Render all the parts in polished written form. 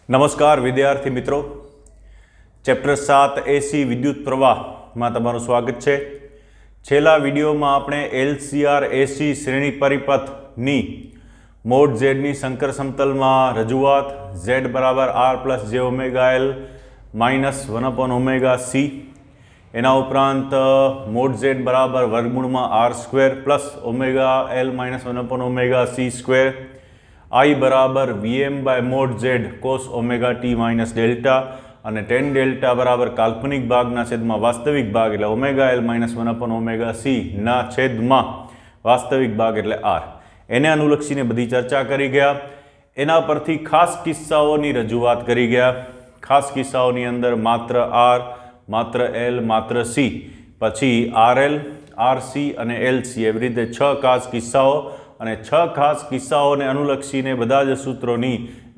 નમસ્કાર વિદ્યાર્થી મિત્રો, ચેપ્ટર 7 એસી વિદ્યુત પ્રવાહમાં તમારું સ્વાગત છે। છેલ્લા વિડીયોમાં આપણે એલસીઆર એસી શ્રેણી પરિપથની મોડ ઝેડની શંકર સમતલમાં રજૂઆત z બરાબર r plus J omega L minus 1/ωc, એના ઉપરાંત મોડ ઝેડ બરાબર વર્ગમૂળમાં r square plus omega L minus 1/ωc square, I बराबर VM by mod Z cos omega T minus delta અને टेन डेल्टा बराबर काल्पनिक भागना छेदमां वास्तविक भाग एटले ओमेगा एल माइनस 1/ωc ना छेदमां वास्तविक भाग एटले R एने अनुलक्षीने बधी चर्चा करी गया। एना परथी खास किस्साओनी रजूआत करी गया। खास किस्साओनी अंदर मात्र R, मात्र L, मात्र C, पछी RL, RC અને LC एवी रीते 6 खास किस्साओ અને 6 ખાસ કિસ્સાઓને અનુલક્ષીને બધા જ સૂત્રોની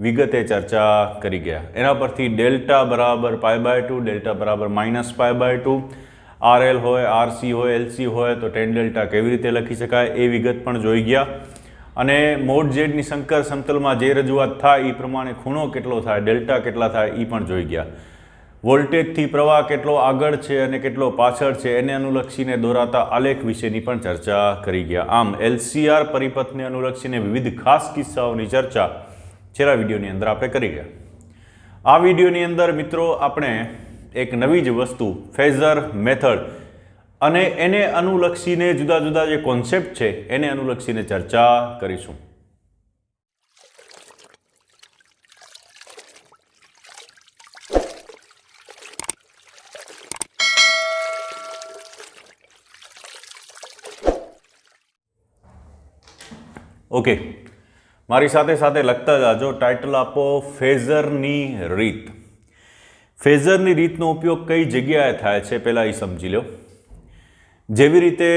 વિગતે ચર્ચા કરી ગયા। એના પરથી ડેલ્ટા બરાબર π/2, ડેલ્ટા બરાબર -π/2, RL હોય, RC હોય, LC હોય તો tan ડેલ્ટા કેવી રીતે લખી શકાય એ વિગત પણ જોઈ ગયા। અને મોડ ઝેડની શંકર સમતલમાં જે રજૂઆત થાય એ પ્રમાણે ખૂણો કેટલો થાય, ડેલ્ટા કેટલા થાય એ પણ જોઈ ગયા। વોલ્ટેજથી પ્રવાહ કેટલો આગળ છે અને કેટલો પાછળ છે એને અનુલક્ષીને દોરાતા આલેખ વિશેની પણ ચર્ચા કરી ગયા। આમ એલસીઆર પરિપથને અનુલક્ષીને વિવિધ ખાસ કિસ્સાઓની ચર્ચા છેલ્લા વિડીયોની અંદર આપણે કરી ગયા। આ વિડીયોની અંદર મિત્રો આપણે એક નવી જ વસ્તુ ફેઝર મેથડ અને એને અનુલક્ષીને જુદા જુદા જે કોન્સેપ્ટ છે એને અનુલક્ષીને ચર્ચા કરીશું। ओके, मारी साथे साथे लगता जाजो। टाइटल आपो फेजरनी रीत। फेजरनी रीतनो उपयोग कई जग्याए थाय छे पहेला ए समजी लो। जेवी रीते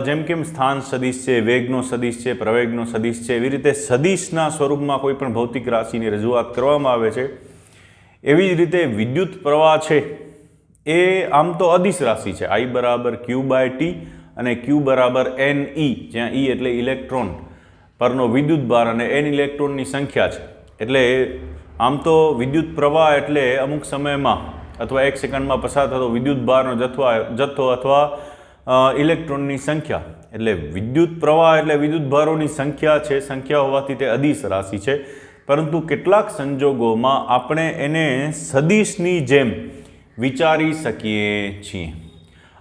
जेम केम स्थान सदिश छे, वेगनो सदिश छे, प्रवेगनो सदिश छे, एवी रीते सदिशना स्वरूपमां कोई पण भौतिक राशिनी रजूआत करवामां आवे छे। एवी ज रीते विद्युत प्रवाह छे ए आम तो अदिश राशि छे। I बराबर Q/T અને Q बराबर NE, ज्यां E एटले इलेक्ट्रॉन परनो विद्युत भार અને n इलेक्ट्रॉननी संख्या है। एटले आम तो विद्युत प्रवाह एटले अमुक समयमां अथवा 1 सेकंडमां पसार थतो विद्युत भारनो जथ्थो अथवा इलेक्ट्रॉननी संख्या। एटले विद्युत प्रवाह एटले विद्युत भारोनी संख्या छे। संख्या होवाथी ते अदिश राशि छे, परंतु केटलाक संजोगोमां आपणे एने सदिशनी जेम विचारी शकीए छीए।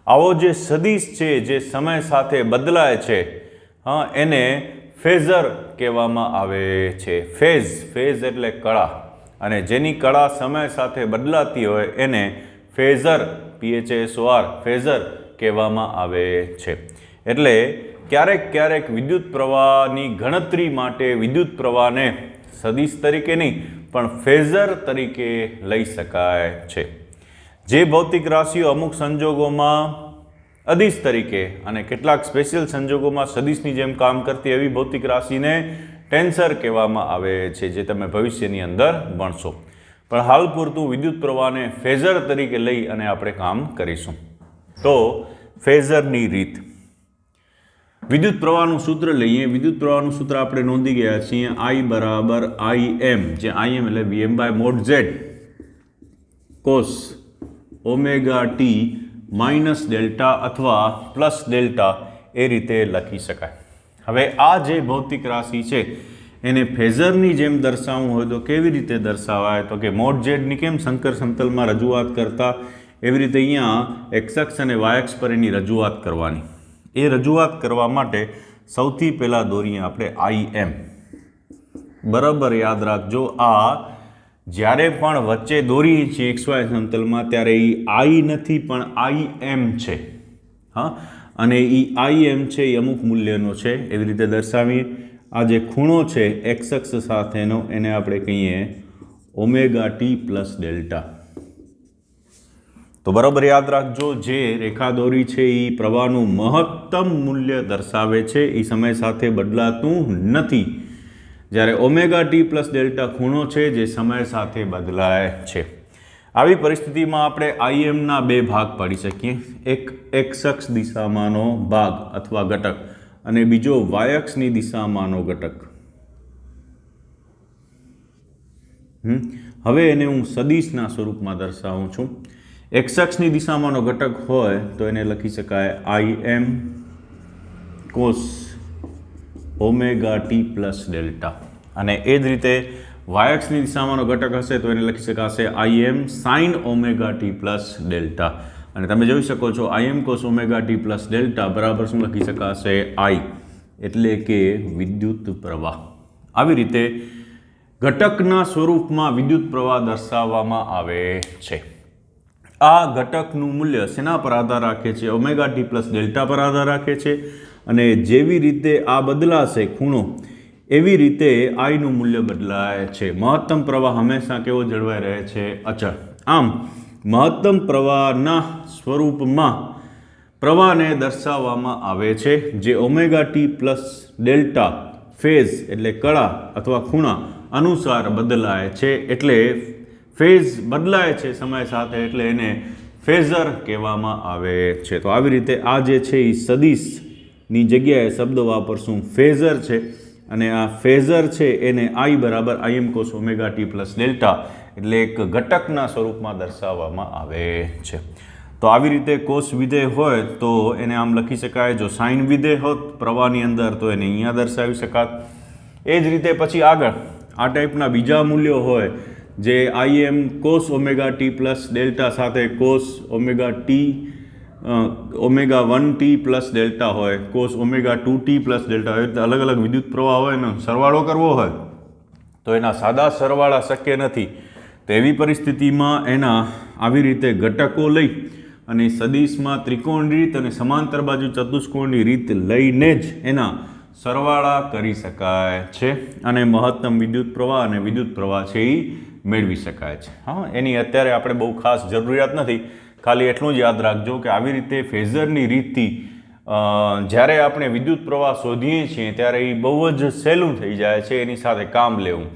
आवो जे सदिश छे जे समय साथे बदलाय छे, हाँ, एने फेजर कहेवामां आवे छे। फेज एटले कड़ा, अने जेनी कड़ा समय साथे बदलाती होय एने फेजर PHASOR फेजर कहेवामां आवे छे। एटले क्यारेक क्यारेक विद्युत प्रवाहनी गणतरी माटे विद्युत प्रवाहने सदिश तरीके नहीं पण फेजर तरीके लई शकाय छे। जे भौतिक राशिओ अमुक संजोगोमां अदिश तरीके અને કેટલાક સ્પેશિયલ સંજોગોમાં સદિશની જેમ કામ કરતી એવી ભૌતિક રાશિને ટેન્સર કહેવામાં આવે છે, જે તમે ભવિષ્યની અંદર ભણશો। પણ હાલ પૂરતું વિદ્યુત પ્રવાહને ફેઝર તરીકે લઈ અને આપણે કામ કરીશું। તો ફેઝરની રીત, વિદ્યુત પ્રવાહનું સૂત્ર લઈએ। વિદ્યુત પ્રવાહનું સૂત્ર આપણે નોંધી ગયા છીએ। I બરાબર IM, જે IM એટલે VM by mod Z cos omega t minus delta अथवा प्लस डेल्टा ए रीते लखी शकाय। हवे आ जे भौतिक राशि है एने फेजरनी जेम दर्शावવું હોય તો કેવી રીતે દર્શાવાય? તો કે મોડ ઝેડની કેમ શંકર સમતલમાં રજૂઆત કરતા એવી રીતે અહીંયા x અક્ષ અને y અક્ષ પર એની રજૂઆત કરવાની। એ રજૂઆત કરવા માટે સૌથી પહેલા દોરીએ આપણે IM। બરાબર યાદ રાખજો, આ જ્યારે પણ વચ્ચે દોરીએ છીએ XY સમતલમાં ત્યારે એ I નથી પણ IM છે, હા, અને એ IM છે એ અમુક મૂલ્યનો છે, એવી રીતે દર્શાવીએ। આ જે ખૂણો છે x અક્ષ સાથેનો એને આપણે કહીએ ઓમેગા ટી પ્લસ ડેલ્ટા। તો બરાબર યાદ રાખજો, જે રેખા દોરી છે એ પ્રવાહનું મહત્તમ મૂલ્ય દર્શાવે છે, એ સમય સાથે બદલાતું નથી। જ્યારે ઓમેગા ટી પ્લસ ડેલ્ટા ખૂણો છે જે સમય સાથે બદલાય છે। આવી પરિસ્થિતિમાં આપણે IMના બે ભાગ પાડી શકીએ। એક x અક્ષ દિશામાંનો ભાગ અથવા ઘટક અને બીજો y અક્ષની દિશામાંનો ઘટક। હવે એને હું સદિશના સ્વરૂપમાં દર્શાવું છું. એક્સ અક્ષની દિશામાંનો ઘટક હોય તો એને લખી શકાય Im cos omega T plus delta, અને એ જ રીતે વાય અક્ષની દિશામાંનો ઘટક હશે તો એને લખી શકાશે Im sin omega T plus delta. અને તમે જોઈ શકો છો Im cos omega T plus delta બરાબર શું લખી શકાશે? I, એટલે કે વિદ્યુત પ્રવાહ. આવી રીતે ઘટકના સ્વરૂપમાં વિદ્યુત પ્રવાહ દર્શાવવામાં આવે છે. આ ઘટકનું મૂલ્ય શેના પર આધાર રાખે છે? ઓમેગા ટી પ્લસ ડેલ્ટા પર આધાર રાખે છે. અને જેવી રીતે આ બદલાશે ખૂણો, એવી રીતે આઈનું મૂલ્ય બદલાય છે. મહત્તમ પ્રવાહ હંમેશા કેવો જળવાઈ રહે છે? અચળ. આમ મહત્તમ પ્રવાહના સ્વરૂપમાં પ્રવાહને દર્શાવવામાં આવે છે, જે omega T plus delta phase એટલે કળા અથવા ખૂણા અનુસાર બદલાય છે. એટલે ફેઝ બદલાય છે સમય સાથે, એટલે એને ફેઝર કહેવામાં આવે છે. તો આવી રીતે આ જે છે એ સદિશની જગ્યાએ શબ્દ વાપરશું ફેઝર છે, અને આ ફેઝર છે એને I બરાબર Im cos omega T plus delta એટલે એક ઘટકના સ્વરૂપમાં દર્શાવવામાં આવે છે. તો આવી રીતે કોસ વિધેય હોય તો એને આમ લખી શકાય. જો સાઇન વિધેય હોત પ્રવાહની અંદર તો એને અહીંયા દર્શાવી શકાત. એ જ રીતે પછી આગળ આ ટાઈપના બીજા મૂલ્યો હોય જે Im cos omega T plus delta સાથે cos omega T omega 1t plus delta હોય, cos omega 2t plus delta હોય. અલગ અલગ વિદ્યુત પ્રવાહ હોય ને સરવાળો કરવો હોય તો એના સાદા સરવાળા શક્ય નથી. તો એવી પરિસ્થિતિમાં એના આવી રીતે ઘટકો લઈ અને સદિશમાં ત્રિકોણની રીત અને સમાંતર બાજુ ચતુષ્કોણની રીત લઈને જ એના સરવાળા કરી શકાય છે, અને મહત્તમ વિદ્યુત પ્રવાહ અને વિદ્યુત પ્રવાહ છે એ મેળવી શકાય છે. હા, એની અત્યારે આપણે બહુ ખાસ જરૂરિયાત નથી. ખાલી એટલું જ યાદ રાખજો કે આવી રીતે ફેઝરની રીતથી જ્યારે આપણે વિદ્યુત પ્રવાહ શોધીએ છીએ ત્યારે એ બહુ જ સહેલું થઈ જાય છે એની સાથે કામ લેવું.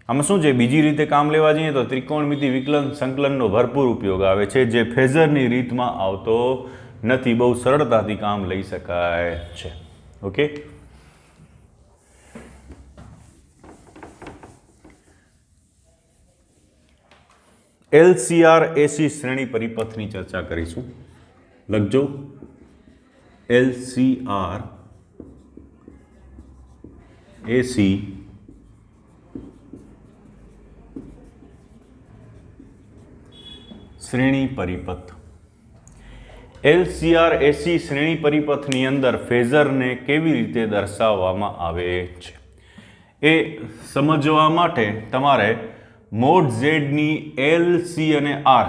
આમાં શું છે, બીજી રીતે કામ લેવા જઈએ તો ત્રિકોણમિતિ વિકલન સંકલનનો ભરપૂર ઉપયોગ આવે છે, જે ફેઝરની રીતમાં આવતો નથી. બહુ સરળતાથી કામ લઈ શકાય છે. ઓકે, LCR AC શ્રેણી પરિપથની ચર્ચા કરીશું. લખજો LCR AC શ્રેણી પરિપથ. LCR AC શ્રેણી પરિપથની અંદર ફેઝરને કેવી રીતે દર્શાવવામાં આવે છે એ સમજવા માટે તમારે મોડ ઝેડની L, C અને R,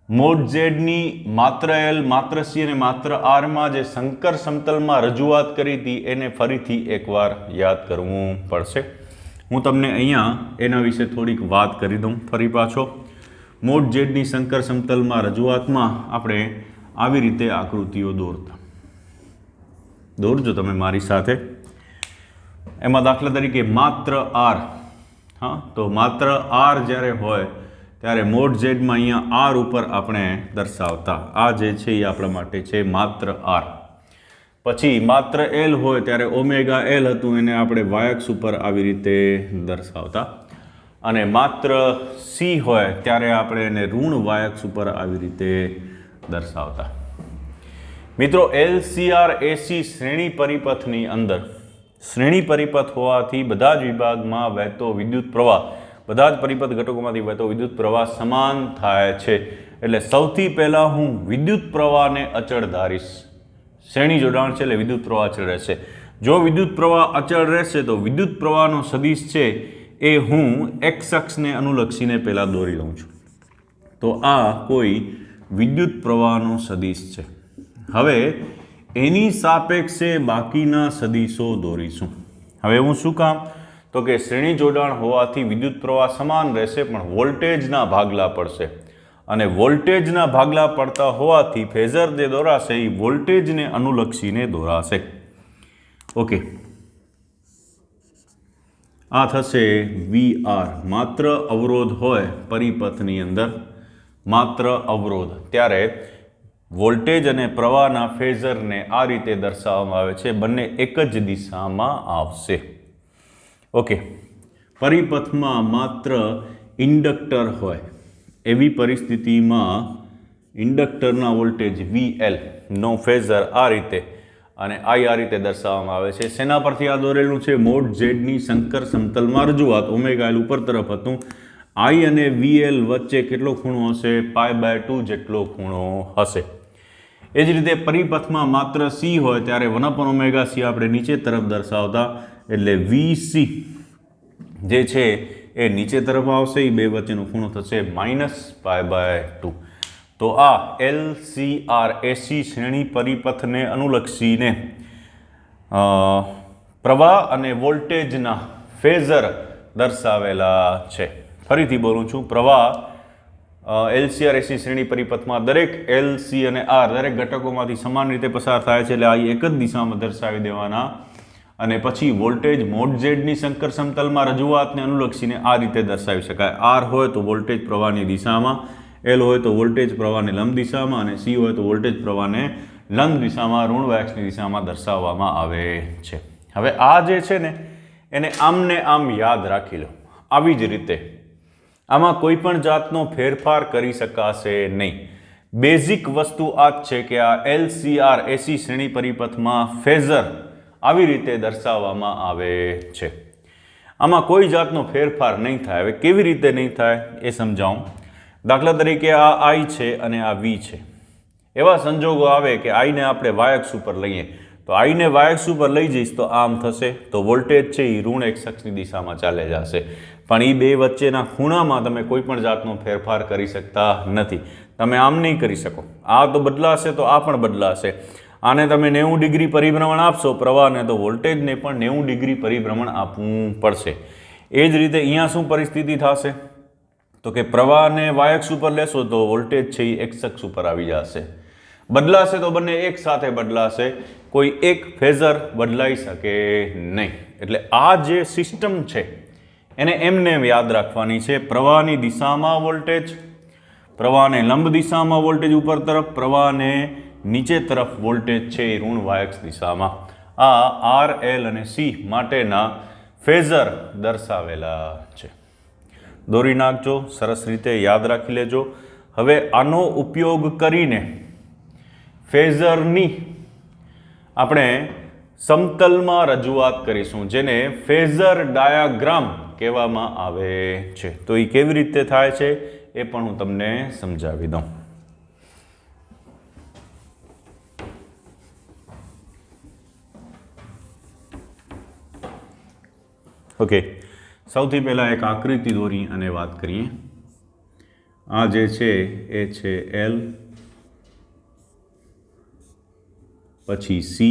મોડ ઝેડની માત્ર L, માત્ર C અને માત્ર R માં જે શંકર સમતલમાં રજૂઆત કરી હતી એને ફરીથી એકવાર યાદ કરવું પડશે. હું તમને અહીંયા એના વિશે થોડીક વાત કરી દઉં ફરી પાછો. મોડ ઝેડની શંકર સમતલમાં રજૂઆતમાં આપણે આવી રીતે આકૃતિઓ દોરજો તમે મારી સાથે. એમાં દાખલા તરીકે માત્ર R, હા, તો માત્ર R જ્યારે હોય ત્યારે મોડ ઝેડમાં અહીંયા R ઉપર આપણે દર્શાવતા. આ જે છે એ આપણા માટે છે માત્ર R. પછી માત્ર L હોય ત્યારે ઓમેગા L હતું એને આપણે વાયક્ષ ઉપર આવી રીતે દર્શાવતા, અને માત્ર C હોય ત્યારે આપણે એને ઋણ વાયક્ષ ઉપર આવી રીતે દર્શાવતા. મિત્રો, LCR AC શ્રેણી પરિપથની અંદર શ્રેણી પરિપથ હોવાથી બધા જ વિભાગમાં વહેતો વિદ્યુત પ્રવાહ, બધા જ પરિપથ ઘટકોમાંથી વહેતો વિદ્યુત પ્રવાહ સમાન થાય છે. એટલે સૌથી પહેલાં હું વિદ્યુત પ્રવાહને અચળ ધારીશ. શ્રેણી જોડાણ છે એટલે વિદ્યુત પ્રવાહ અચળ રહેશે. જો વિદ્યુત પ્રવાહ અચળ રહેશે તો વિદ્યુત પ્રવાહનો સદિશ છે એ હું એક્સ અક્ષને અનુલક્ષીને પહેલાં દોરી લઉં છું. તો આ કોઈ વિદ્યુત પ્રવાહનો સદિશ છે. હવે એની સાપેક્ષે બાકીના સદિશો દોરીશું. હવે હું શું કામ, તો કે શ્રેણી જોડાણ હોવાથી વિદ્યુત પ્રવાહ સમાન રહેશે પણ વોલ્ટેજના ભાગલા પડશે, અને વોલ્ટેજના ભાગલા પડતા હોવાથી ફેઝર જે દોરાશે એ વોલ્ટેજને અનુલક્ષીને દોરાશે. ઓકે, આ થશે VR. માત્ર અવરોધ હોય પરિપથની અંદર, માત્ર અવરોધ, ત્યારે વોલ્ટેજ અને પ્રવાહના ફેઝરને આ રીતે દર્શાવવામાં આવે છે. બંને એક જ દિશામાં આવશે. ઓકે, પરિપથમાં માત્ર ઇન્ડક્ટર હોય એવી પરિસ્થિતિમાં ઇન્ડક્ટરના વોલ્ટેજ VL નો ફેઝર આ રીતે અને I આ રીતે દર્શાવવામાં આવે છે. શેના પરથી આ દોરેલું છે? મોડ ઝેડની શંકર સમતલમાં રજૂઆત. ઓમેગા L ઉપર તરફ હતું. I અને VL વચ્ચે કેટલો ખૂણો હશે? π/2 જેટલો ખૂણો હશે. એ જ રીતે પરિપથમાં માત્ર C હોય ત્યારે 1/ωc આપણે નીચે તરફ દર્શાવતા, એટલે VC જે છે એ નીચે તરફ આવશે. એ બે વચ્ચેનો ખૂણો થશે -π/2. તો આ LCR AC શ્રેણી પરિપથને અનુલક્ષીને પ્રવાહ અને વોલ્ટેજના ફેઝર દર્શાવેલા છે. ફરીથી બોલું છું, પ્રવાહ LCR AC શ્રેણી પરિપથમાં દરેક L, C અને R દરેક ઘટકોમાંથી સમાન રીતે પસાર થાય છે, એટલે આ એક જ દિશામાં દર્શાવી દેવાના. અને પછી વોલ્ટેજ મોડ ઝેડની શંકર સમતલમાં રજૂઆતને અનુલક્ષીને આ રીતે દર્શાવી શકાય. R હોય તો વોલ્ટેજ પ્રવાહની દિશામાં, L હોય તો વોલ્ટેજ પ્રવાહને લંબ દિશામાં અને C હોય તો વોલ્ટેજ પ્રવાહને લંબ દિશામાં ઋણ વાયક્ષની દિશામાં દર્શાવવામાં આવે છે. હવે આ જે છે ને એને આમને આમ યાદ રાખી લો. આવી જ રીતે આમાં કોઈ પણ જાતનો ફેરફાર કરી શકાશે નહીં. બેઝિક વસ્તુ આ જ છે કે આ LCR AC શ્રેણી પરિપથમાં ફેઝર આવી રીતે દર્શાવવામાં આવે છે. આમાં કોઈ જાતનો ફેરફાર નહીં થાય. હવે કેવી રીતે નહીં થાય એ સમજાવું. દાખલા તરીકે આ I છે અને આ V છે. એવા સંજોગો આવે કે I ને આપણે વાયક્ષ ઉપર લઈએ, તો I ને વાયક્ષ ઉપર લઈ જઈશ તો આમ થશે, તો વોલ્ટેજ છે એ ઋણ x અક્ષની દિશામાં ચાલે જશે. પણ એ બે વચ્ચેના ખૂણામાં તમે કોઈ પણ જાતનો ફેરફાર કરી શકતા નથી. તમે આમ નહીં કરી શકો. આ તો બદલાશે તો આ પણ બદલાશે. આને તમે 90 ડિગ્રી પરિભ્રમણ આપશો પ્રવાહને, તો વોલ્ટેજને પણ 90 ડિગ્રી પરિભ્રમણ આપવું પડશે. એ જ રીતે અહીંયા શું પરિસ્થિતિ થશે? તો કે પ્રવાહને વાયક્ષ ઉપર લેશો તો વોલ્ટેજ છે એ x અક્ષ ઉપર આવી જશે. બદલાશે તો બંને એક સાથે બદલાશે, કોઈ એક ફેઝર બદલાઈ શકે નહીં. એટલે આ જે સિસ્ટમ છે એને એમને યાદ રાખવાની છે. પ્રવાહની દિશામાં વોલ્ટેજ, પ્રવાહને લંબ દિશામાં વોલ્ટેજ ઉપર તરફ, પ્રવાહને નીચે તરફ વોલ્ટેજ છે એ ઋણ વાયક્ષ દિશામાં. આ R, L અને C માટેના ફેઝર દર્શાવેલા છે. દોરી નાખજો, સરસ રીતે યાદ રાખી લેજો. હવે આનો ઉપયોગ કરીને ફેઝરની આપણે સમતલમાં રજૂઆત કરીશું, જેને ફેઝર ડાયાગ્રામ કહેવામાં આવે છે. તો એ કેવી રીતે થાય છે એ પણ હું તમને સમજાવી દઉં. ઓકે, સૌથી પહેલાં એક આકૃતિ દોરી અને વાત કરીએ. આ જે છે એ છે L, પછી C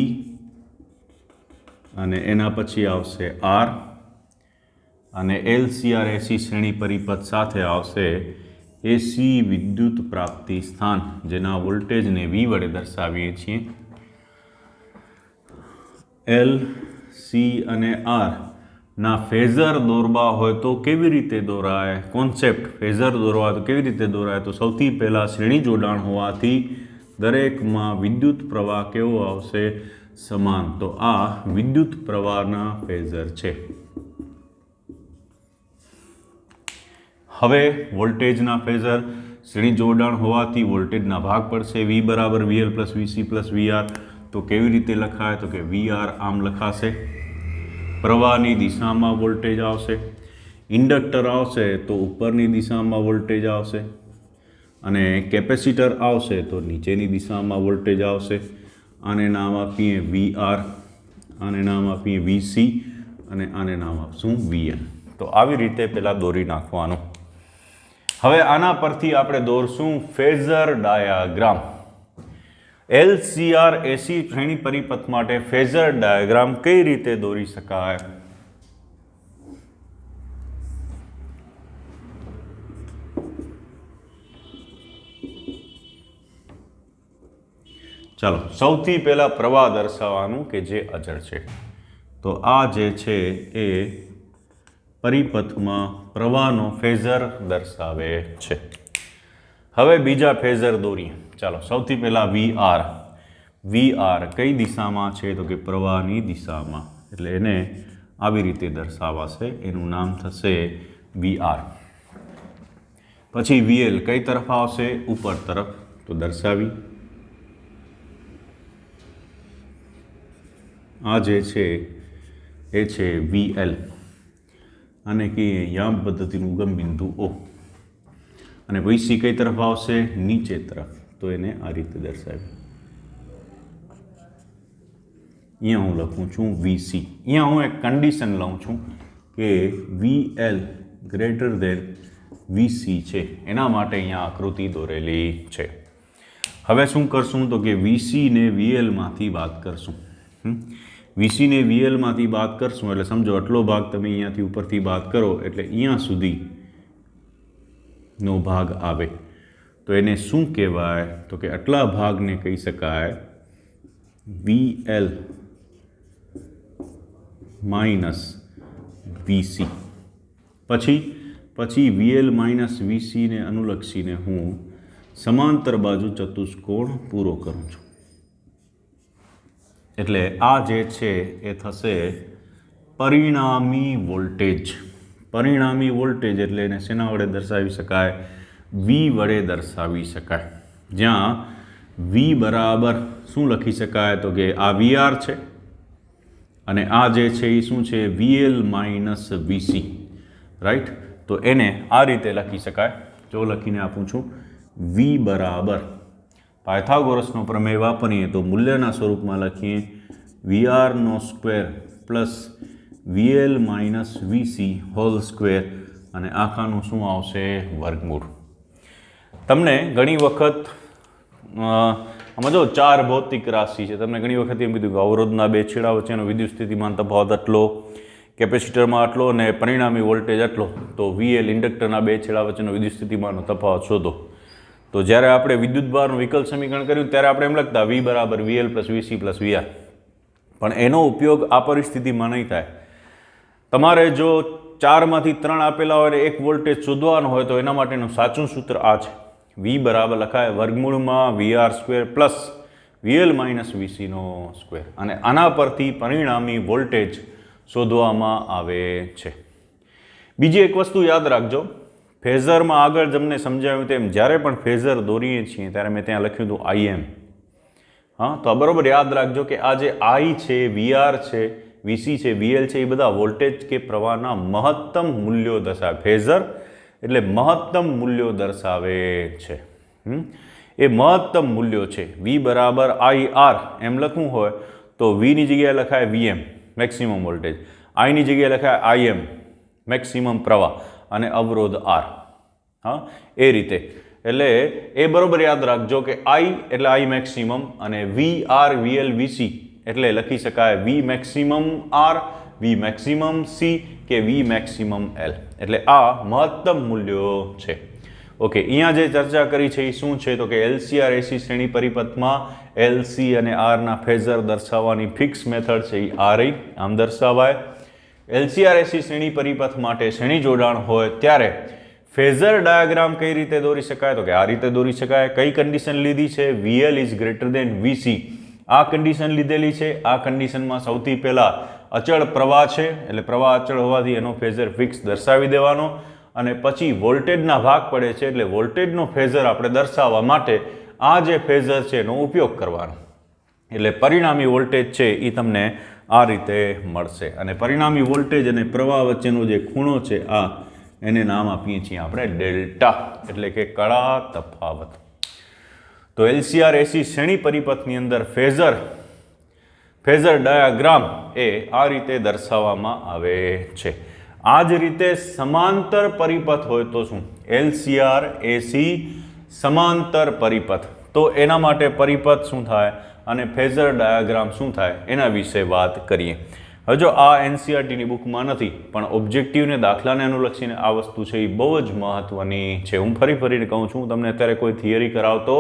અને એના પછી આવશે R અને LCR AC શ્રેણી પરિપથ સાથે આવશે AC વિદ્યુત પ્રાપ્તિ સ્થાન, જેના વોલ્ટેજને V વડે દર્શાવીએ છીએ. L, C અને R ના ફેઝર દોરવા હોય તો કેવી રીતે દોરાય? કોન્સેપ્ટ ફેઝર દોરવા તો કેવી રીતે દોરાય? તો સૌથી પહેલાં શ્રેણી જોડાણ હોવાથી દરેકમાં વિદ્યુત પ્રવાહ કેવો આવશે? સમાન. તો આ વિદ્યુત પ્રવાહના ફેઝર છે. હવે વોલ્ટેજના ફેઝર, શ્રેણી જોડાણ હોવાથી વોલ્ટેજના ભાગ પડશે. V બરાબર VL plus VC plus VR. તો કેવી રીતે લખાય? તો કે VR આમ લખાશે. પ્રવાહની દિશામાં વોલ્ટેજ આવશે. ઇન્ડક્ટર આવશે તો ઉપરની દિશામાં વોલ્ટેજ આવશે અને કેપેસિટર આવશે તો નીચેની દિશામાં વોલ્ટેજ આવશે. આને નામ આપીએ VR, આને નામ આપીએ VC અને આને નામ આપશું VL. તો આવી રીતે પહેલાં દોરી નાખવાનું. હવે આના પરથી આપણે દોરશું ફેઝર ડાયાગ્રામ. LCR AC શ્રેણી પરિપથ માટે ફેઝર ડાયાગ્રામ કઈ રીતે દોરી શકાય? ચાલો, સૌથી પહેલા પ્રવાહ દર્શાવવાનું કે જે અચળ છે. તો આ જે છે એ પરિપથમાં પ્રવાહનો ફેઝર દર્શાવે છે. હવે બીજા ફેઝર દોરીએ. ચાલો, સૌથી પહેલાં VR કઈ દિશામાં છે? તો કે પ્રવાહની દિશામાં. એટલે એને આવી રીતે દર્શાવાશે, એનું નામ થશે VR. પછી VL કઈ તરફ આવશે? ઉપર તરફ. તો દર્શાવી આ જે છે એ છે VL અને કે યામ પદ્ધતિનું ઉગમ બિંદુ O. અને VC કઈ તરફ આવશે? નીચે તરફ. તો એને આ રીતે દર્શાવી. અહીંયા હું લખું છું VC. અહીંયા હું એક કન્ડિશન લઉં છું કે VL ગ્રેટર દેન VC છે, એના માટે અહીંયા આકૃતિ દોરેલી છે. હવે શું કરશું? તો કે VC ને VL માંથી બાદ કરશું. VC ને VL માંથી બાદ કરશું એટલે સમજો આટલો ભાગ તમે અહીંયાથી ઉપરથી બાદ કરો એટલે અહીંયા સુધીનો ભાગ આવે. તો એને શું કહેવાય? તો કે આટલા ભાગને કહી શકાય VL માઇનસ VC. પછી VL માઇનસ VC ને અનુલક્ષીને હું સમાંતર બાજુ ચતુષ્કોણ પૂરો કરું છું. એટલે આ જે છે એ થશે પરિણામી વોલ્ટેજ. પરિણામી વોલ્ટેજ એટલે એને શેના વડે દર્શાવી શકાય? V વડે દર્શાવી શકાય. જ્યાં V બરાબર શું લખી શકાય? તો કે આ VR છે અને આ જે છે એ શું છે? VL minus VC. રાઈટ. તો એને આ રીતે લખી શકાય. જો લખીને આપું છું V બરાબર પાયથાગોરસનો પ્રમેય વાપરીએ તો મૂલ્યના સ્વરૂપમાં લખીએ VR² plus VL minus VC whole square અને આખાનું શું આવશે? વર્ગમૂળ. તમને ઘણી વખત આમાં જો 4 ભૌતિક રાશિ છે, તમને ઘણી વખત એમ કીધું કે અવરોધના બે છેડા વચ્ચેનો વિદ્યુત સ્થિતિમાન તફાવત આટલો, કેપેસિટરમાં આટલો અને પરિણામી વોલ્ટેજ આટલો. તો VL ઇન્ડક્ટરના બે છેડા વચ્ચેનો વિદ્યુત સ્થિતિમાનનો તફાવત શોધો. તો જ્યારે આપણે વિદ્યુતભારનું વિકલ સમીકરણ કર્યું ત્યારે આપણે એમ લખતા V બરાબર VL plus VC plus VR. પણ એનો ઉપયોગ આ પરિસ્થિતિમાં નહીં થાય. તમારે જો 4માંથી 3 આપેલા હોય અને એક વોલ્ટેજ શોધવાનો હોય તો એના માટેનું સાચું સૂત્ર આ છે. V બરાબર લખાય વર્ગમૂળમાં VR² પ્લસ VL માઇનસ VCનો સ્ક્વેર. અને આના પરથી પરિણામી વોલ્ટેજ શોધવામાં આવે છે. બીજી એક વસ્તુ યાદ રાખજો, ફેઝરમાં આગળ તમને સમજાવ્યું તેમ જ્યારે પણ ફેઝર દોરીએ છીએ ત્યારે મેં ત્યાં લખ્યું હતું IM. હા, તો બરાબર યાદ રાખજો કે આ જે I છે, VR છે, VC છે, VL છે, એ બધા વોલ્ટેજ કે પ્રવાહના મહત્તમ મૂલ્યો દર્શાવે. ફેઝર એટલે મહત્તમ મૂલ્યો દર્શાવે છે. એ મહત્તમ મૂલ્યો છે. V બરાબર IR એમ લખવું હોય તો Vની જગ્યાએ લખાય VM મેક્સિમમ વોલ્ટેજ, Iની જગ્યાએ લખાય IM મેક્સિમમ પ્રવાહ અને અવરોધ R. હા, એ રીતે. એટલે એ બરાબર યાદ રાખજો કે I એટલે I મેક્સિમમ અને VR VL VC એટલે લખી શકાય V maximum R, V maximum C કે V મેક્સિમમ L. એટલે આ મહત્તમ મૂલ્યો છે. ઓકે, અહીંયા જે ચર્ચા કરી છે એ શું છે? તો કે LCR AC શ્રેણી પરિપથમાં LC અને Rના ફેઝર દર્શાવવાની ફિક્સ મેથડ છે એ આ રહી, આમ દર્શાવાય. LCR AC શ્રેણી પરિપથ માટે શ્રેણી જોડાણ હોય ત્યારે ફેઝર ડાયાગ્રામ કઈ રીતે દોરી શકાય? તો કે આ રીતે દોરી શકાય. કઈ કન્ડિશન લીધી છે? VL is greater than VC. આ કન્ડિશન લીધેલી છે. આ કન્ડિશનમાં સૌથી પહેલા અચળ પ્રવાહ છે એટલે પ્રવાહ અચળ હોવાથી એનો ફેઝર ફિક્સ દર્શાવી દેવાનો અને પછી વોલ્ટેજના ભાગ પડે છે એટલે વોલ્ટેજનો ફેઝર આપણે દર્શાવવા માટે આ જે ફેઝર છે એનો ઉપયોગ કરવાનો. એટલે પરિણામી વોલ્ટેજ છે એ તમને આ રીતે મળશે. અને પરિણામી વોલ્ટેજ અને પ્રવાહ વચ્ચેનો જે ખૂણો છે આ એને નામ આપીએ છીએ આપણે ડેલ્ટા, એટલે કે કળા તફાવત. તો LCR AC શ્રેણી પરિપથની અંદર ફેઝર ડાયાગ્રામ એ આ રીતે દર્શાવવામાં આવે છે. આ જ રીતે સમાંતર પરિપથ હોય તો શું? LCR AC સમાંતર પરિપથ. તો એના માટે પરિપથ શું થાય અને ફેઝર ડાયાગ્રામ શું થાય એના વિશે વાત કરીએ. હવે જો આ NCERTની બુકમાં નથી પણ ઓબ્જેક્ટિવને દાખલાને અનુલક્ષીને આ વસ્તુ છે એ બહુ જ મહત્વની છે. હું ફરીને કહું છું, તમને અત્યારે કોઈ થિયરી કરાવતો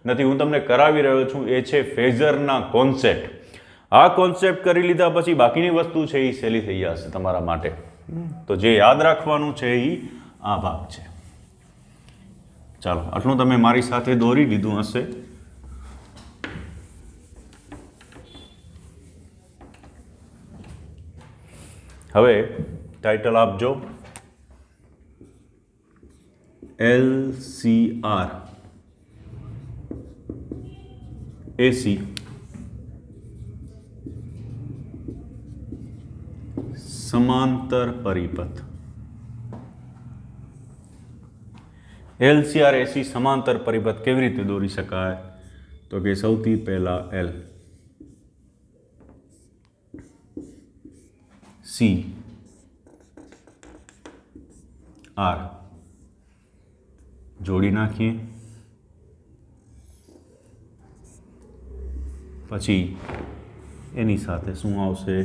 નથી, હું તમને કરાવી રહ્યો છું એ છે ફેઝરના કોન્સેપ્ટ. આ કોન્સેપ્ટ કરી લીધા પછી બાકીની વસ્તુ છે એ સહેલી થઈ જશે તમારા માટે. તો જે યાદ રાખવાનું છે એ આ ભાગ છે. ચાલો, આટલું તમે મારી સાથે દોરી લીધું હશે. હવે ટાઇટલ આપજો LCR AC સમાંતર પરિપથ. LCR AC સમાંતર પરિપથ કેવી રીતે દોરી શકાય? તો કે સૌથી પહેલા L C R જોડી નાખીએ. પછી એની સાથે શું આવશે?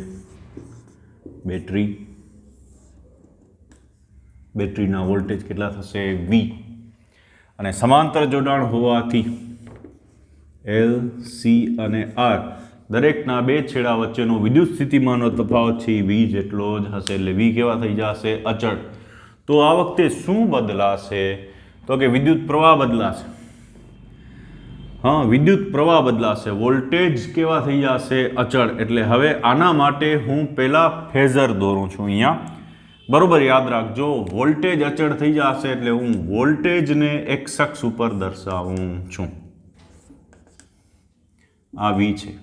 બેટરીના વોલ્ટેજ કેટલા થશે? V. અને સમાંતર જોડાણ હોવાથી L, C અને R દરેકના બે છેડા વચ્ચેનો વિદ્યુત સ્થિતિમાનનો તફાવત છે V જેટલો જ હશે. એટલે V કેવા થઈ જશે? અચળ. તો આ વખતે શું બદલાશે? તો કે વિદ્યુત પ્રવાહ બદલાશે. હા, વિદ્યુત પ્રવાહ બદલાશે. વોલ્ટેજ કેવા થઈ જશે? અચળ. એટલે હવે આના માટે હું પહેલા ફેઝર દોરું છું અહીંયા. બરોબર યાદ રાખજો, વોલ્ટેજ અચળ થઈ જશે એટલે હું વોલ્ટેજને એક્સ અક્ષ ઉપર દર્શાવું છું. આ V છે.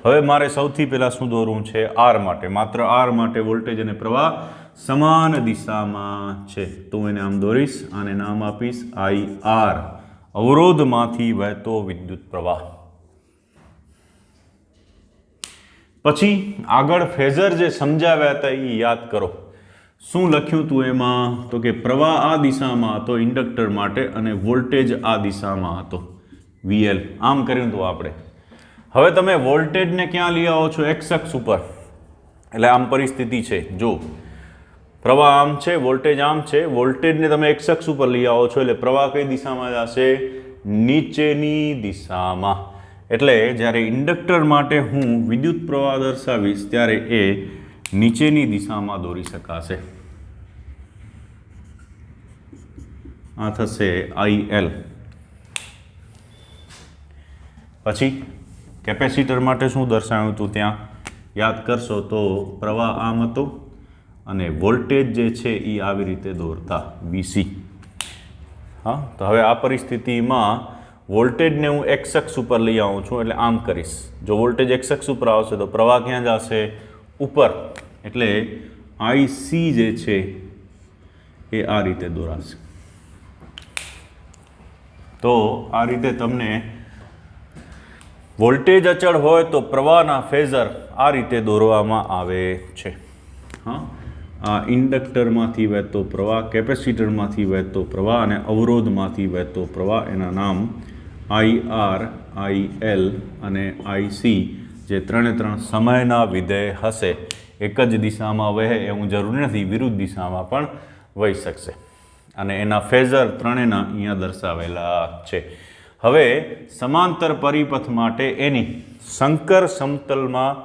હવે મારે સૌથી પહેલા શું દોરવું છે? R માટે. માત્ર R માટે વોલ્ટેજ અને પ્રવાહ સમાન દિશામાં છે તો હું એને આમ દોરીશ. આને નામ આપીશ IR, અવરોધમાંથી વહેતો વિદ્યુત પ્રવાહ. પછી આગળ ફેઝર જે સમજાવ્યા હતા એ યાદ કરો. શું લખ્યું હતું એમાં? તો કે પ્રવાહ આ દિશામાં હતો ઇન્ડક્ટર માટે અને વોલ્ટેજ આ દિશામાં હતો VL. આમ કર્યું હતું આપણે. હવે તમે વોલ્ટેજને ક્યાં લઈ આવો છો? એક્સ અક્ષ ઉપર. એટલે આમ પરિસ્થિતિ છે. જો પ્રવાહ આમ છે, વોલ્ટેજ આમ છે. વોલ્ટેજને તમે એક્સ અક્ષ ઉપર લઈ આવો છો એટલે પ્રવાહ કઈ દિશામાં જશે? નીચેની દિશામાં. એટલે જ્યારે ઇન્ડક્ટર માટે હું વિદ્યુત પ્રવાહ દર્શાવીશ ત્યારે એ નીચેની દિશામાં દોરી શકાશે. આ થશે IL. પછી કેપેસિટર માટે શું દર્શાવ્યું હતું ત્યાં યાદ કરશો તો પ્રવાહ આમ હતો અને વોલ્ટેજ જે છે એ આવી રીતે દોરતા VC. હા, તો હવે આ પરિસ્થિતિમાં વોલ્ટેજને હું એક્સ અક્ષ ઉપર લઈ આવું છું એટલે આમ કરીશ. જો વોલ્ટેજ એક્સ અક્ષ ઉપર આવશે તો પ્રવાહ ક્યાં જશે? ઉપર. એટલે IC જે છે એ આ રીતે દોરાશે. તો આ રીતે તમને વોલ્ટેજ અચળ હોય તો પ્રવાહના ફેઝર આ રીતે દોરવામાં આવે છે. હા, આ ઇન્ડક્ટરમાંથી વહેતો પ્રવાહ, કેપેસિટરમાંથી વહેતો પ્રવાહ અને અવરોધમાંથી વહેતો પ્રવાહ, એના નામ IR, IL અને IC જે ત્રણે ત્રણ સમયના વિધેય હશે. એક જ દિશામાં વહે એવું જરૂરી નથી, વિરુદ્ધ દિશામાં પણ વહી શકશે. અને એના ફેઝર ત્રણેના અહીંયા દર્શાવેલા છે. હવે સમાંતર પરિપથ માટે એની શંકર સમતલમાં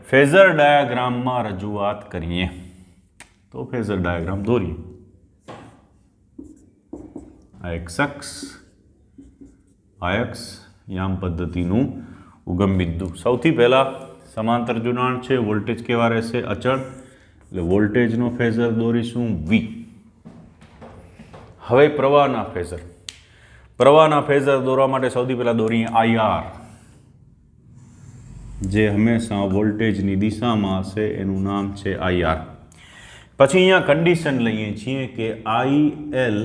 ફેઝર ડાયાગ્રામમાં રજૂઆત કરીએ. તો ફેઝર ડાયાગ્રામ દોરીએ. આ એક્સ અક્ષ, આ અક્ષ, યામ પદ્ધતિનું ઉગમ બિંદુ. સૌથી પહેલા સમાંતર જોડાણ છે, વોલ્ટેજ કેવા રહેશે? અચળ. એટલે વોલ્ટેજનો ફેઝર દોરીશું V. હવે પ્રવાહના ફેઝર. પ્રવાહના ફેઝર દોરવા માટે સૌથી પહેલા દોરીએ IR, જે હંમેશા વોલ્ટેજની દિશામાં હશે. એનું નામ છે IR. પછી અહીંયા કન્ડિશન લઈએ છીએ કે IL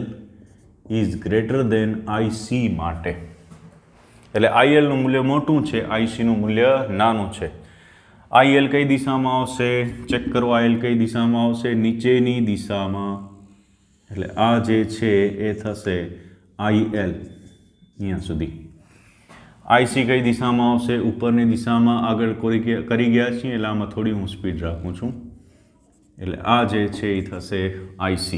is greater than IC માટે. એટલે IL નું મૂલ્ય મોટું છે, IC નું મૂલ્ય નાનું છે. IL કઈ દિશામાં આવશે? ચેક કરો. IL કઈ દિશામાં આવશે? નીચેની દિશામાં. એટલે આ જે છે એ થશે IL અહીંયા સુધી. IC કઈ દિશામાં આવશે? ઉપરની દિશામાં. આગળ કરી ગયા છીએ એટલે આમાં થોડી હું સ્પીડ રાખું છું. એટલે આ જે છે એ થશે IC.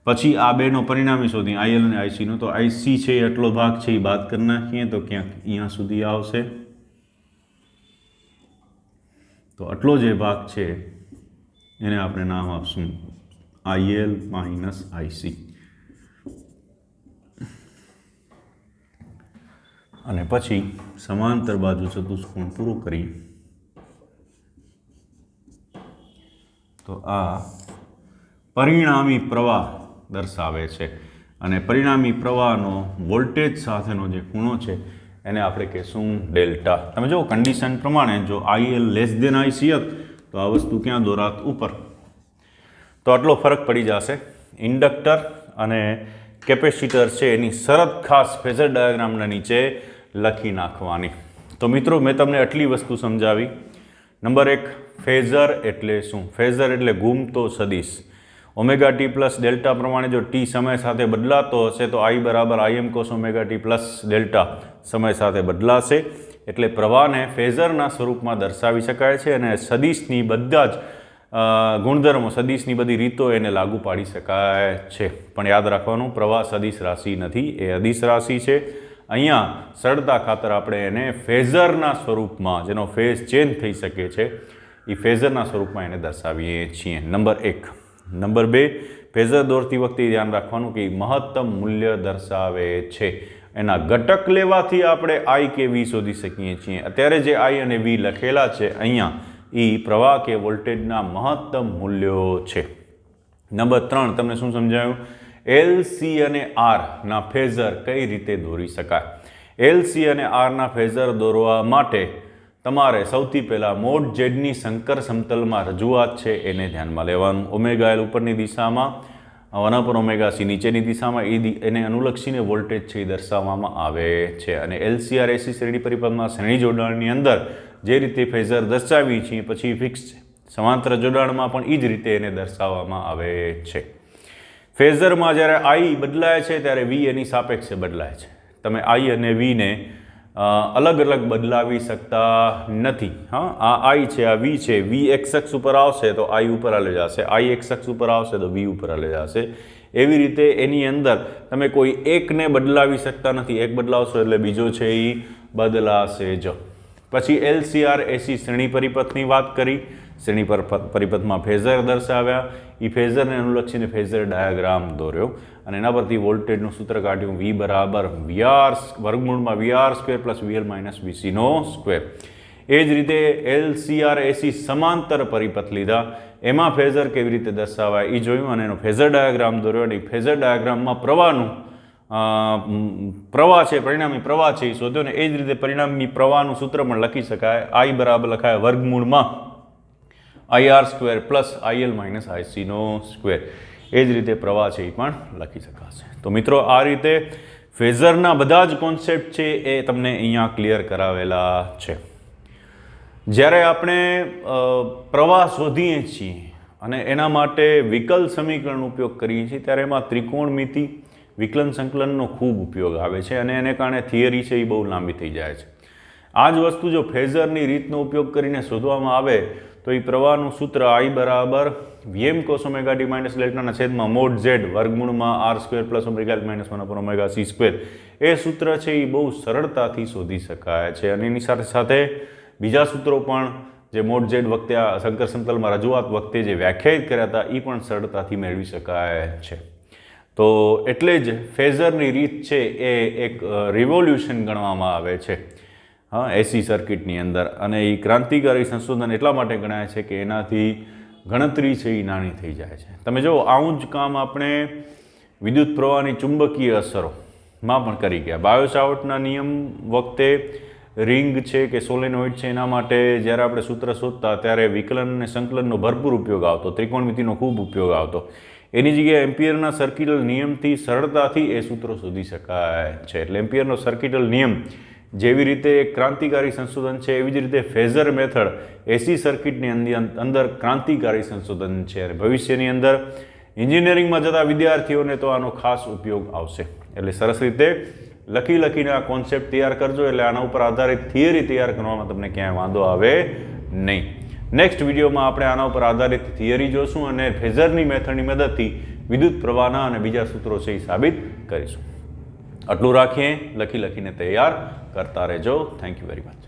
પછી આ બેનો પરિણામી શોધી, IL અને IC નો. તો IC છે એ આટલો ભાગ છે એ બાદ કરી નાખીએ તો ક્યાંક અહીંયા સુધી આવશે. તો આટલો જે ભાગ છે એને આપણે નામ આપશું IL - IC. અને પછી સમાંતર બાજુ ચતુષ્કોણ પૂરું કરી તો આ પરિણામી પ્રવાહ દર્શાવે છે અને પરિણામી પ્રવાહનો વોલ્ટેજ સાથેનો જે ખૂણો છે એને આપણે કહીશું ડેલ્ટા. તમે જુઓ કન્ડિશન પ્રમાણે જો IL લેસ દેન IC તો આ વસ્તુ ક્યાં દોરાત ઉપર, તો આટલો ફરક પડી જશે. ઇન્ડક્ટર અને કેપેસિટર છે એની શરત ખાસ ફેઝર ડાયાગ્રામના નીચે લખી નાખવાની. તો મિત્રો મેં તમને આટલી વસ્તુ સમજાવી. નંબર 1, ફેઝર એટલે શું? ફેઝર એટલે ઘૂમતો સદિશ. ઓમેગા ટી પ્લસ ડેલ્ટા પ્રમાણે જો ટી સમય સાથે બદલાતો હશે તો I બરાબર IM cos omega T plus delta સમય સાથે બદલાશે. એટલે પ્રવાહને ફેઝરના સ્વરૂપમાં દર્શાવી શકાય છે અને સદિશની બધા જ ગુણધર્મો, સદિશની બધી રીતો એને લાગુ પાડી શકાય છે. પણ યાદ રાખવાનું, પ્રવાહ સદિશ રાશિ નથી, એ અદિશ રાશિ છે. અહીંયા સરળતા ખાતર આપણે એને ફેઝરના સ્વરૂપમાં, જેનો ફેઝ ચેન્જ થઈ શકે છે, એ ફેઝરના સ્વરૂપમાં એને દર્શાવીએ છીએ. નંબર 1. નંબર 2, ફેઝર દોરતી વખતે ધ્યાન રાખવાનું કે મહત્તમ મૂલ્ય દર્શાવે છે. એના ઘટક લેવાથી આપણે I કે V શોધી શકીએ છીએ. અત્યારે જે I અને V લખેલા છે અહીંયા, એ પ્રવાહ કે વોલ્ટેજના મહત્તમ મૂલ્યો છે. નંબર 3, તમને શું સમજાયું? LC અને R ના ફેઝર કઈ રીતે દોરી શકાય? LC અને R ના ફેઝર દોરવા માટે તમારે સૌથી પહેલાં મોડ ઝેડની શંકર સમતલમાં રજૂઆત છે એને ધ્યાનમાં લેવાનું. ઓમેગા L ઉપરની દિશામાં, 1 ઓમેગા C નીચેની દિશામાં, એને અનુલક્ષીને વોલ્ટેજ છે એ દર્શાવવામાં આવે છે. અને LCR AC શ્રેણી પરિપથમાં શ્રેણી જોડાણની અંદર જે રીતે ફેઝર દર્શાવી છીએ પછી ફિક્સ છે. સમાંતર જોડાણમાં પણ એ જ રીતે એને દર્શાવવામાં આવે છે. ફેઝરમાં જ્યારે I બદલાય છે ત્યારે V એની સાપેક્ષે બદલાય છે. તમે I અને Vને અલગ અલગ બદલાવી શકતા નથી. હા, આ I છે, આ V છે. V x અક્ષ ઉપર આવશે તો I ઉપર હાલે જશે, I x અક્ષ ઉપર આવશે તો V ઉપર હાલે જશે. એવી રીતે એની અંદર તમે કોઈ એકને બદલાવી શકતા નથી. એક બદલાવશો એટલે બીજો છે એ બદલાશે જ. પછી LCR AC શ્રેણી પરિપથની વાત કરી. શ્રેણી પરિપથમાં ફેઝર દર્શાવ્યા, એ ફેઝરને અનુલક્ષીને ફેઝર ડાયાગ્રામ દોર્યો અને એના પરથી વોલ્ટેજનું સૂત્ર કાઢ્યું. V બરાબર વર્ગમૂળમાં VR² plus VL minus VC નો સ્ક્વેર. એ જ રીતે LCR AC સમાંતર પરિપથ લીધા, એમાં ફેઝર કેવી રીતે દર્શાવાય એ જોયું અને એનો ફેઝર ડાયાગ્રામ દોર્યો. અને ફેઝર ડાયાગ્રામમાં પ્રવાહ છે, પરિણામી પ્રવાહ છે એ શોધ્યો ને એ જ રીતે પરિણામી પ્રવાહનું સૂત્ર પણ લખી શકાય. I બરાબર લખાય વર્ગમૂળમાં IR² plus IL minus IC નો સ્ક્વેર. એ જ રીતે પ્રવાહ છે એ પણ લખી શકાશે. તો મિત્રો આ રીતે ફેઝરના બધા જ કોન્સેપ્ટ છે એ તમને અહીંયા ક્લિયર કરાવેલા છે. જ્યારે આપણે પ્રવાહ શોધીએ છીએ અને એના માટે વિકલ સમીકરણનો ઉપયોગ કરીએ છીએ ત્યારે એમાં ત્રિકોણમિતિ, વિકલન સંકલનનો ખૂબ ઉપયોગ આવે છે અને એને કારણે થિયરી છે એ બહુ લાંબી થઈ જાય છે. આ જ વસ્તુ જો ફેઝરની રીતનો ઉપયોગ કરીને શોધવામાં આવે તો એ પ્રવાહનું સૂત્ર I બરાબર VM cos omega t minus ડેલ્ટાના છેદમાં મોડ Z વર્ગમૂળમાં R² plus omega L minus 1 omega C². એ સૂત્ર છે એ બહુ સરળતાથી શોધી શકાય છે. અને એની સાથે સાથે બીજા સૂત્રો પણ જે મોડ Z વખતે આ શંકર સમતલમાં રજૂઆત વખતે જે વ્યાખ્યાયિત કર્યા હતા એ પણ સરળતાથી મેળવી શકાય છે. તો એટલે જ ફેઝરની રીત છે એ એક રિવોલ્યુશન ગણવામાં આવે છે એસી સર્કિટની અંદર. અને એ ક્રાંતિકારી સંશોધન એટલા માટે ગણાય છે કે એનાથી ગણતરી છે એ નાની થઈ જાય છે. તમે જો આવું જ કામ આપણે વિદ્યુત પ્રવાહની ચુંબકીય અસરોમાં પણ કરી ગયા. બાયોસાવર્ટના નિયમ વખતે રિંગ છે કે સોલેનોઇડ છે એના માટે જ્યારે આપણે સૂત્ર શોધતા ત્યારે વિકલન અને સંકલનનો ભરપૂર ઉપયોગ આવતો, ત્રિકોણમિતિનો ખૂબ ઉપયોગ આવતો. એની જગ્યાએ એમ્પિયરના સર્કિટલ નિયમથી સરળતાથી એ સૂત્રો શોધી શકાય છે. એટલે એમ્પિયરનો સર્કિટલ નિયમ જેવી રીતે એક ક્રાંતિકારી સંશોધન છે એવી જ રીતે ફેઝર મેથડ એસી સર્કિટની અંદર ક્રાંતિકારી સંશોધન છે. અને ભવિષ્યની અંદર એન્જિનિયરિંગમાં જતા વિદ્યાર્થીઓને તો આનો ખાસ ઉપયોગ આવશે. એટલે સરસ રીતે લખીને આ કોન્સેપ્ટ તૈયાર કરજો એટલે આના ઉપર આધારિત થિયરી તૈયાર કરવામાં તમને ક્યાંય વાંધો આવે નહીં. નેક્સ્ટ વિડીયોમાં આપણે આના ઉપર આધારિત થિયરી જોશું અને ફેઝરની મેથડની મદદથી વિદ્યુત પ્રવાહના અને બીજા સૂત્રો છે એ સાબિત કરીશું. આટલું રાખીએ, લખીને તૈયાર કરતા રહેજો. Thank you very much.